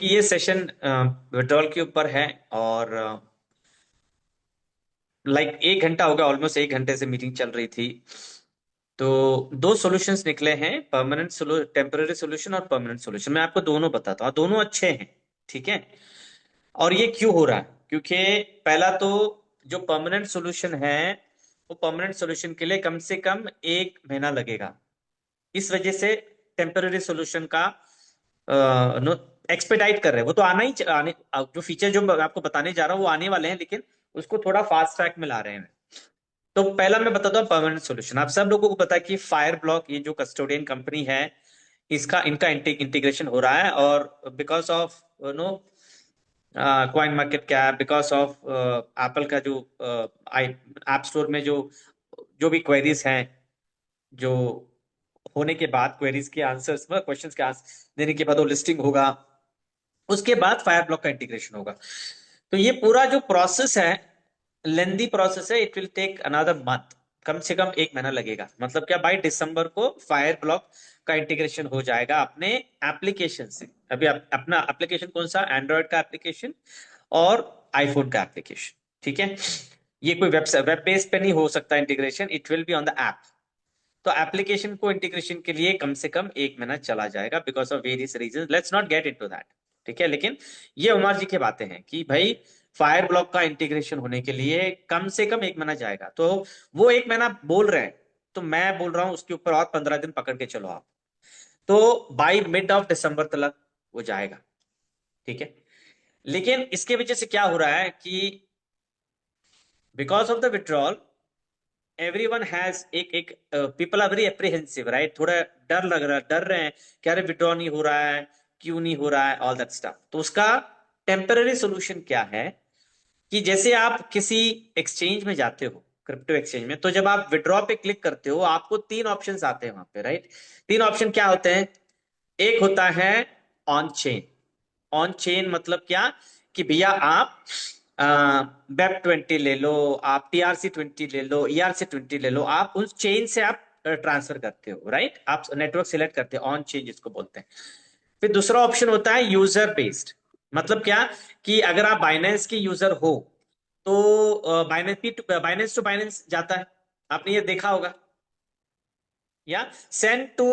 देखिए ये session withdrawal के ऊपर है और लाइक 1 घंटा हो गया, ऑलमोस्ट 1 घंटे से मीटिंग चल रही थी। तो दो सॉल्यूशंस निकले हैं, परमानेंट टेम्पररी सॉल्यूशन और परमानेंट सॉल्यूशन। मैं आपको दोनों बताता हूँ, दोनों अच्छे हैं। ठीक है। और ये क्यों हो रहा है? क्योंकि पहला तो जो परमानेंट सॉल्यूशन है वो परमानेंट सॉल्यूशन के लिए कम से कम 1 महीना लगेगा। इस वजह से टेम्पररी सॉल्यूशन का नो एक्सपेडाइट कर रहे हैं। वो तो आना ही जो फीचर जो मैं आपको बताने जा रहा हूँ वो आने वाले हैं, लेकिन उसको थोड़ा फास्ट ट्रैक में ला रहे हैं। तो पहला मैं बताता हूँ परमानेंट सॉल्यूशन। आप सब लोगों को पता है कि फायर ब्लॉक ये जो कस्टोडियन कंपनी है, इसका इनका इंटीग्रेशन हो रहा है। और because of no coin market cap, because of Apple का जो ऐप स्टोर में जो जो भी क्वेरीज हैं, जो होने के बाद क्वेरीज के आंसर्स, क्वेश्चंस के आंसर देने के बाद वो लिस्टिंग होगा, उसके बाद फायर ब्लॉक का इंटीग्रेशन होगा। तो ये पूरा जो प्रोसेस है, लेंदी प्रोसेस है। It will take another month, कम से कम 1 महीना लगेगा। मतलब क्या, बाई दिसंबर को फायर ब्लॉक का इंटीग्रेशन हो जाएगा अपने एप्लीकेशन से। अभी अपना एप्लीकेशन कौन सा? एंड्रॉयड का एप्लीकेशन और आईफोन का एप्लीकेशन। ठीक है। ये कोई वेब बेस पे नहीं हो सकता integration, it will be on the app. तो एप्लीकेशन को इंटीग्रेशन के लिए कम से कम 1 महीना चला जाएगा, बिकॉज ऑफ various reason. Let's not get into that. ठीक है। लेकिन ये उमर जी की बातें हैं कि भाई फायर ब्लॉक का इंटीग्रेशन होने के लिए कम से कम 1 महीना जाएगा। तो वो 1 महीना बोल रहे हैं, तो मैं बोल रहा हूं उसके ऊपर और 15 दिन पकड़ के चलो आप। तो बाई मिड ऑफ दिसंबर तक वो जाएगा। ठीक है। लेकिन इसके वजह से क्या हो रहा है कि because of the withdrawal everyone has एक people are very apprehensive, right? थोड़ा डर रहे हैं कि अरे विड्रॉ नहीं हो रहा है, क्यों नहीं हो रहा है, ऑल दैट स्टफ। तो उसका टेम्पररी सोल्यूशन क्या है कि जैसे आप किसी एक्सचेंज में जाते हो, क्रिप्टो एक्सचेंज में, तो जब आप विड्रॉ पे क्लिक करते हो आपको 3 ऑप्शंस आते हैं वहां पे, राइट? 3 ऑप्शन क्या होते हैं? एक होता है ऑन चेन। ऑन चेन मतलब क्या कि भैया आप वेब 20 ले लो, आप TRC 20 ले लो, ERC 20 ले लो, आप उस चेन से आप ट्रांसफर करते हो, राइट? आप नेटवर्क सिलेक्ट करते हो, ऑन चेन जिसको बोलते हैं। फिर दूसरा ऑप्शन होता है यूजर बेस्ड। मतलब क्या कि अगर आप बाइनेंस के यूजर हो तो बाइनेंस टू बाइनेंस जाता है, आपने ये देखा होगा। या सेंड टू,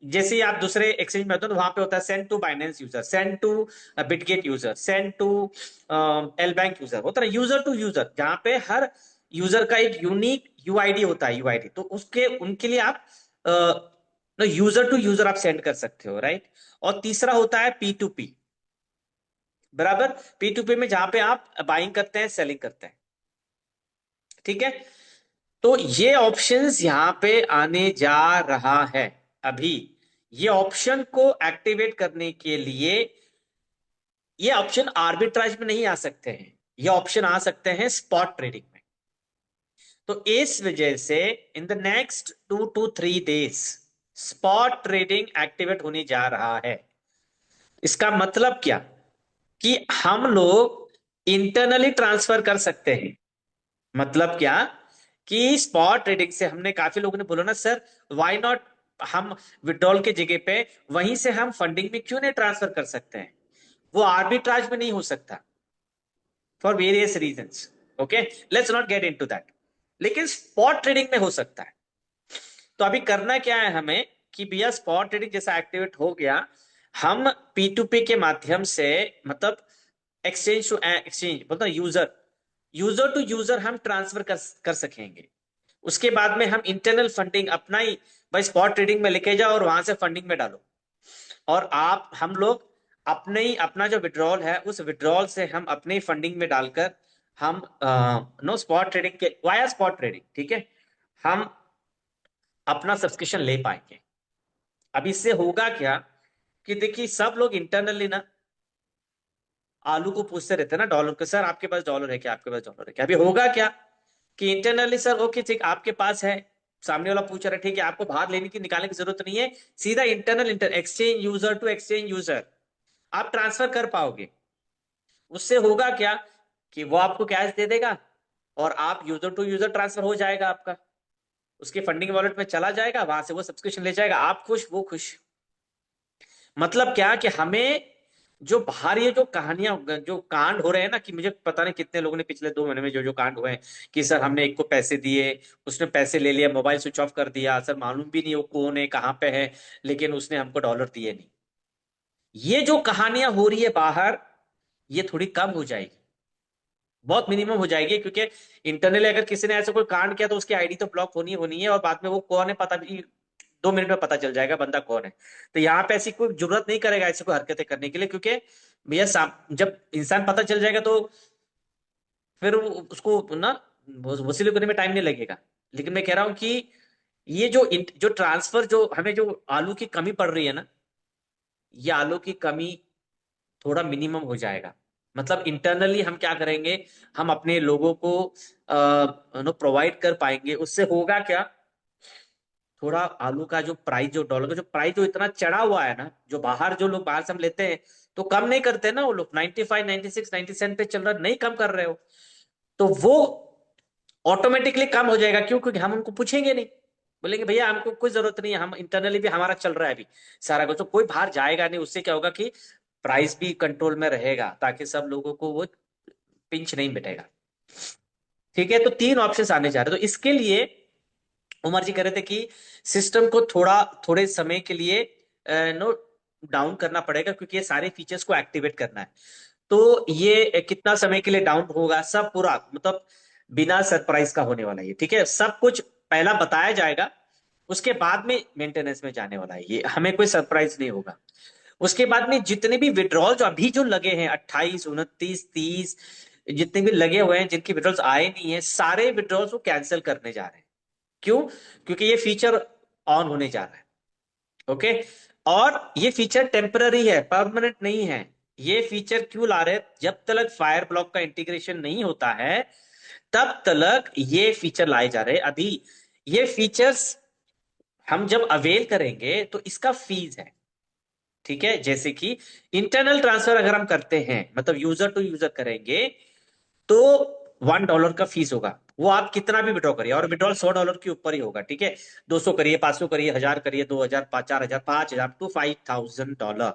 जैसे ही आप दूसरे एक्सचेंज में होते हो तो वहां पे होता है send to Binance user, send to Bitget user, send to L bank user, होता है यूजर टू यूजर, जहां पे हर यूजर का एक यूनिक यूआईडी होता है, यूआईडी। तो उसके उनके लिए आप यूजर टू यूजर आप सेंड कर सकते हो, राइट? और तीसरा होता है P2P, बराबर। P2P में जहां पे आप बाइंग करते हैं, सेलिंग करते हैं। ठीक है। तो ये ऑप्शंस यहां पे आने जा रहा है अभी। ये ऑप्शन को एक्टिवेट करने के लिए ये ऑप्शन आर्बिट्राज में नहीं आ सकते हैं, ये ऑप्शन आ सकते हैं स्पॉट ट्रेडिंग में। तो इस वजह से in the next 2 to 3 days spot trading activate होने जा रहा है। इसका मतलब क्या कि हम लोग इंटरनली ट्रांसफर कर सकते हैं। मतलब क्या कि स्पॉट ट्रेडिंग से हमने, काफी लोगों ने बोला ना सर, व्हाई नॉट हम विड्रॉल के जगह पे वहीं से हम फंडिंग में क्यों नहीं ट्रांसफर कर सकते हैं? वो आर्बिट्राज में नहीं हो सकता for various reasons. Okay, let's not get into that. लेकिन स्पॉट ट्रेडिंग में हो सकता है। तो अभी करना क्या है हमें कि भैया स्पॉट ट्रेडिंग जैसा एक्टिवेट हो गया, हम P2P के माध्यम से, मतलब एक्सचेंज टू एक्सचेंज, मतलब यूजर यूजर टू यूजर हम ट्रांसफर कर सकेंगे। उसके बाद में हम इंटरनल फंडिंग अपना ही भाई स्पॉट ट्रेडिंग में लेके जाओ और वहां से फंडिंग में डालो। और आप हम लोग अपने ही अपना जो विड्रॉल है उस विड्रॉल से हम अपने ही फंडिंग में डालकर हम नो स्पॉट ट्रेडिंग के वाया स्पॉट ट्रेडिंग, ठीक है, हम अपना सब्सक्रिप्शन ले पाएंगे। अब इससे होगा क्या कि देखिए सब लोग इंटरनली ना आलू को पूछते रहते हैं ना, डॉलर के, सर आपके पास डॉलर है क्या, आपके पास डॉलर है क्या? अभी होगा क्या कि इंटरनली सर ओके ठीक आपके पास है, सामने वाला पूछ रहा है, ठीक है, आपको बाहर लेने की निकालने की जरूरत नहीं है, सीधा internal inter exchange user to exchange user आप ट्रांसफर कर पाओगे। उससे होगा क्या कि वो आपको कैश दे देगा और आप यूजर टू यूजर ट्रांसफर हो जाएगा आपका, उसके फंडिंग वॉलेट में चला जाएगा, वहां से वो सब्सक्रिप्शन ले जाएगा, आप खुश वो खुश। मतलब क्या कि हमें जो बाहर ये जो कहानियां जो कांड हो रहे हैं ना, कि मुझे पता नहीं कितने लोगों ने पिछले 2 महीने में जो जो कांड हुए हैं कि सर हमने एक को पैसे दिए, उसने पैसे ले लिया, मोबाइल स्विच ऑफ कर दिया, सर मालूम भी नहीं वो कौन है कहाँ पे है, लेकिन उसने हमको डॉलर दिए नहीं। ये जो कहानियां हो रही है बाहर, ये थोड़ी कम हो जाएगी, बहुत मिनिमम हो जाएगी, क्योंकि इंटरनली अगर किसी ने ऐसा कोई कांड किया तो उसकी आईडी तो ब्लॉक होनी होनी है, और बाद में वो कौन है पता भी 2 मिनट में पता चल जाएगा बंदा कौन है। तो यहाँ पे ऐसी कोई जरूरत नहीं करेगा ऐसी कोई हरकतें करने के लिए, क्योंकि भैया जब इंसान पता चल जाएगा तो फिर उसको ना वसूली करने में टाइम नहीं लगेगा। लेकिन मैं कह रहा हूं कि ये जो ट्रांसफर जो हमें जो आलू की कमी पड़ रही है ना, ये आलू की कमी थोड़ा मिनिमम हो जाएगा। मतलब इंटरनली हम क्या करेंगे, हम अपने लोगों को नो प्रोवाइड कर पाएंगे। उससे होगा क्या, थोड़ा आलू का जो प्राइस, जो डॉलर का जो प्राइस जो इतना चढ़ा हुआ है ना, जो बाहर जो लोग बाहर से हम लेते हैं तो कम नहीं करते ना, वो लोग 95 96 97 पे चल रहा, नहीं कम कर रहे हो, तो वो ऑटोमेटिकली कम हो जाएगा। क्यों? क्योंकि हम उनको पूछेंगे नहीं, बोलेंगे भैया हमको कोई जरूरत नहीं है, हम इंटरनली भी हमारा चल रहा है अभी सारा कुछ, तो कोई बाहर जाएगा नहीं। उससे क्या होगा कि प्राइस भी कंट्रोल में रहेगा, ताकि सब लोगों को वो पिंच नहीं मिटेगा। ठीक है, तो 3 ऑप्शन आने जा रहे हैं। तो इसके लिए उमर जी कह रहे थे कि सिस्टम को थोड़े समय के लिए नो डाउन करना पड़ेगा, क्योंकि ये सारे फीचर्स को एक्टिवेट करना है। तो ये कितना समय के लिए डाउन होगा, सब पूरा मतलब बिना सरप्राइज का होने वाला है ये। ठीक है, सब कुछ पहला बताया जाएगा, उसके बाद में मेंटेनेंस में जाने वाला है ये, हमें कोई सरप्राइज नहीं होगा। उसके बाद में जितने भी विड्रॉल जो अभी जो लगे हैं 28 29 30, जितने भी लगे हुए हैं जिनकी विड्रॉल्स आए नहीं है, सारे विड्रॉल्स को कैंसिल करने जा रहे हैं। क्यों? क्योंकि ये फीचर ऑन होने जा रहा है। ओके, और ये फीचर टेम्पररी है, परमानेंट नहीं है। ये फीचर क्यों ला रहे हैं? जब तक फायर ब्लॉक का इंटीग्रेशन नहीं होता है तब तक ये फीचर लाए जा रहे हैं। अभी ये फीचर्स हम जब अवेल करेंगे तो इसका फीस है। ठीक है, जैसे कि इंटरनल ट्रांसफर अगर हम करते हैं, मतलब यूजर टू यूजर करेंगे, तो $1 का फीस होगा। वो आप कितना भी विड्रॉ करिए, और विड्रॉल $100 के ऊपर ही होगा। ठीक है, 200 करिए, 500 करिए, 1000 करिए, 2000, 4000, 5000 टू $5000,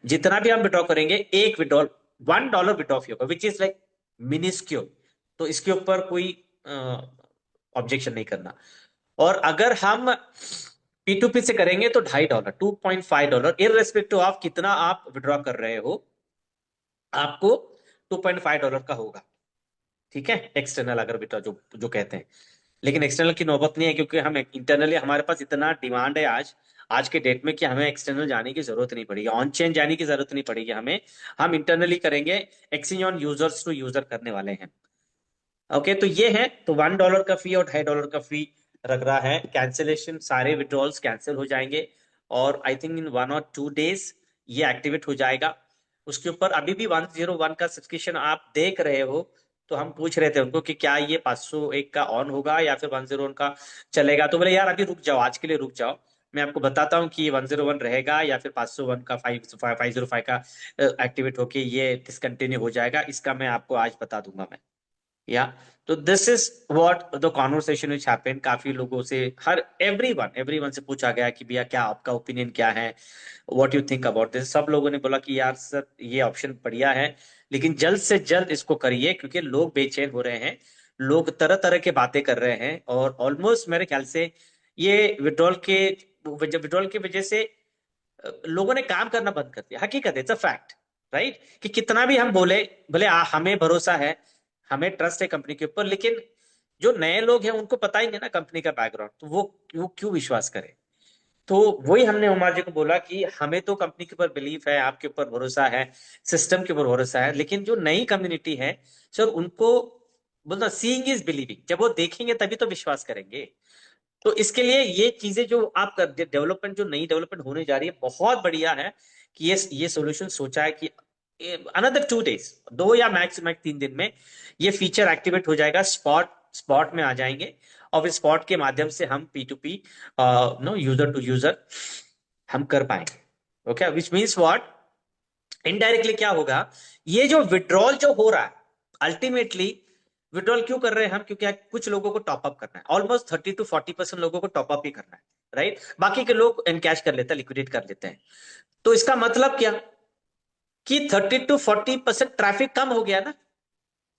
जितना भी हम विड्रॉ करेंगे, एक विड्रॉल $1 विड्रॉ फी होगा, विच इज लाइक मिनिस्क्यूल। तो इसके ऊपर कोई ऑब्जेक्शन नहीं करना। और अगर हम P2P से करेंगे तो $2.5, $2.5, इररेस्पेक्टिव ऑफ कितना आप विड्रॉ कर रहे हो, आपको $2.5 का होगा। ठीक है, एक्सटर्नल अगर बेटा जो जो कहते हैं। लेकिन एक्सटर्नल की नौबत नहीं है, क्योंकि हम इंटरनली हमारे पास इतना डिमांड है आज आज के डेट में कि हमें एक्सटर्नल जाने की जरूरत नहीं पड़ेगी, ऑन चेन जाने की जरूरत नहीं पड़ेगी हमें। हम इंटरनली करेंगे, exchange on users to user करने वाले हैं। ओके, तो ये है, तो $1 का फी और $2.5 का फी रख रहा है। कैंसिलेशन, सारे विड्रॉल्स कैंसिल हो जाएंगे, और आई थिंक इन 1 और 2 डेज ये एक्टिवेट हो जाएगा। उसके ऊपर अभी भी 101 का सब्सक्रिप्शन आप देख रहे हो, तो हम पूछ रहे थे उनको कि क्या ये 501 का ऑन होगा या फिर 101 का चलेगा, तो बोले यार अभी रुक जाओ, आज के लिए रुक जाओ, मैं आपको बताता हूँ कि ये 101 रहेगा या फिर 501 का 505 का एक्टिवेट होके ये डिसकंटिन्यू हो जाएगा, इसका मैं आपको आज बता दूंगा मैं। या, तो this is what the conversation which happened. काफी लोगों से, हर एवरीवन से पूछा गया कि भैया क्या आपका ओपिनियन क्या है, what you think about this. सब लोगों ने बोला कि यार सर ये ऑप्शन बढ़िया है, लेकिन जल्द से जल्द इसको करिए, क्योंकि लोग बेचैन हो रहे हैं, लोग तरह तरह के बातें कर रहे हैं, और ऑलमोस्ट मेरे ख्याल से ये विड्रॉल की वजह से लोगों ने काम करना बंद कर दिया। हकीकत है, इट्स अ फैक्ट, राइट, कि कितना भी हम बोले, भले हमें भरोसा है, हमें ट्रस्ट है कंपनी के ऊपर, लेकिन जो नए लोग हैं उनको पता ही नहीं ना कंपनी का बैकग्राउंड, तो वो क्यों विश्वास करे। तो वही हमने उमर जी को बोला कि हमें तो कंपनी के ऊपर बिलीफ है, आपके ऊपर भरोसा है, सिस्टम के ऊपर भरोसा है, लेकिन जो नई कम्युनिटी है सर, उनको बोलना सीइंग इज बिलीविंग, जब वो देखेंगे तभी तो विश्वास करेंगे। तो इसके लिए ये चीजें जो आप कर डेवलपमेंट, जो नई डेवलपमेंट होने जा रही है, बहुत बढ़िया है कि ये सोल्यूशन सोचा है कि अनदर 2 डेज, 2 या मैक्स 3 दिन में ये फीचर एक्टिवेट हो जाएगा, स्पॉट में आ जाएंगे, और फिर स्पॉट के माध्यम से हम P2P no user to user हम कर पाएंगे। Okay, which means what, indirectly क्या होगा, ये जो विड्रॉल जो हो रहा है, अल्टीमेटली विड्रॉल क्यों कर रहे हैं हम, क्योंकि कुछ लोगों को टॉप अप करना है, ऑलमोस्ट 30 to 40% लोगों को टॉप अप ही करना है। राइट, बाकी के लोग एनकैश कर लेते हैं, लिक्विडेट कर लेते हैं। तो इसका मतलब क्या कि 30 to 40% ट्रैफिक कम हो गया ना,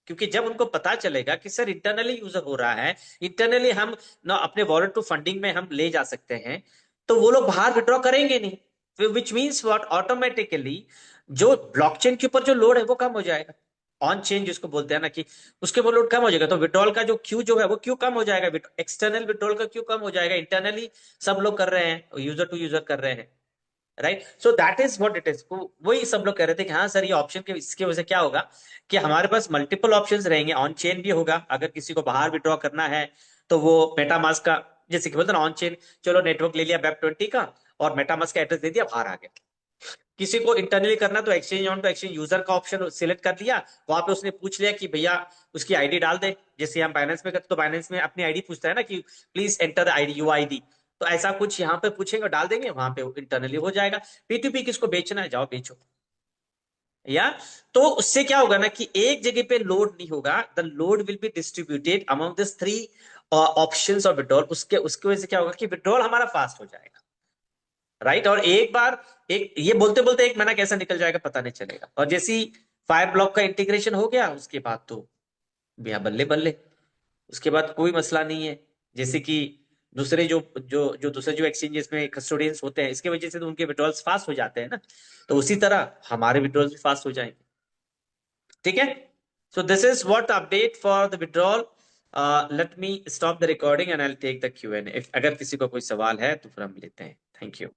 क्योंकि जब उनको पता चलेगा कि सर इंटरनली यूजर हो रहा है, इंटरनली हम ना अपने वॉलेट टू फंडिंग में हम ले जा सकते हैं, तो वो लोग बाहर विड्रॉ करेंगे नहीं, विच मीन्स व्हाट, ऑटोमेटिकली जो ब्लॉकचेन के ऊपर जो लोड है वो कम हो जाएगा, ऑन चेन जिसको बोलते हैं ना, कि उसके ऊपर लोड कम हो जाएगा, तो विड्रॉल का जो क्यू जो है वो क्यू कम हो जाएगा, एक्सटर्नल विड्रॉल का क्यू कम हो जाएगा, इंटरनली सब लोग कर रहे हैं, यूजर टू यूजर कर रहे हैं, right. So that is what it is. वही सब लोग कह रहे थे कि हाँ सर ये ऑप्शन के इसकी वजह से क्या होगा कि हमारे पास मल्टीपल ऑप्शंस रहेंगे, ऑन चेन भी होगा, अगर किसी को बाहर विड्रॉ करना है तो वो मेटामास्क का, जैसे कि बोलते हैं ऑन चेन, चलो नेटवर्क ले लिया वेब 20 का और मेटामास्क का एड्रेस दे दिया, बाहर आ गया। किसी को इंटरनली करना तो exchange on to exchange user का ऑप्शन सिलेक्ट कर लिया, वहां पे उसने पूछ लिया कि भैया उसकी आईडी डाल दे, जैसे हम बाइनेंस में करते तो बाइनेंस में अपनी आईडी पूछता है ना कि प्लीज एंटर आईडी यूआईडी, तो ऐसा कुछ यहाँ पे पूछेंगे, डाल देंगे, वहां पे इंटरनली हो जाएगा। P2P किसको बेचना है, जाओ बेचो, या तो उससे क्या होगा ना कि एक जगह पे लोड नहीं होगा, the load will be distributed among this 3 options of withdrawal, उसके उसकी वजह से क्या होगा कि विड्रॉल हमारा फास्ट हो जाएगा, राइट। और एक बार एक ये बोलते बोलते एक महीना कैसा निकल जाएगा पता नहीं चलेगा, और जैसी फायर ब्लॉक का इंटीग्रेशन हो गया उसके बाद तो भैया बल्ले बल्ले, उसके बाद कोई मसला नहीं है। जैसे कि दूसरे जो दूसरे जो एक्सचेंजेस में कस्टोडियंस होते हैं, इसके वजह से तो उनके विड्रॉल्स फास्ट हो जाते हैं ना, तो उसी तरह हमारे विड्रॉल्स भी फास्ट हो जाएंगे, ठीक है। So this is what update for the withdrawal. Let me stop the recording and I will take the Q&A। अगर किसी को कोई सवाल है तो फिर हम लेते हैं। Thank you.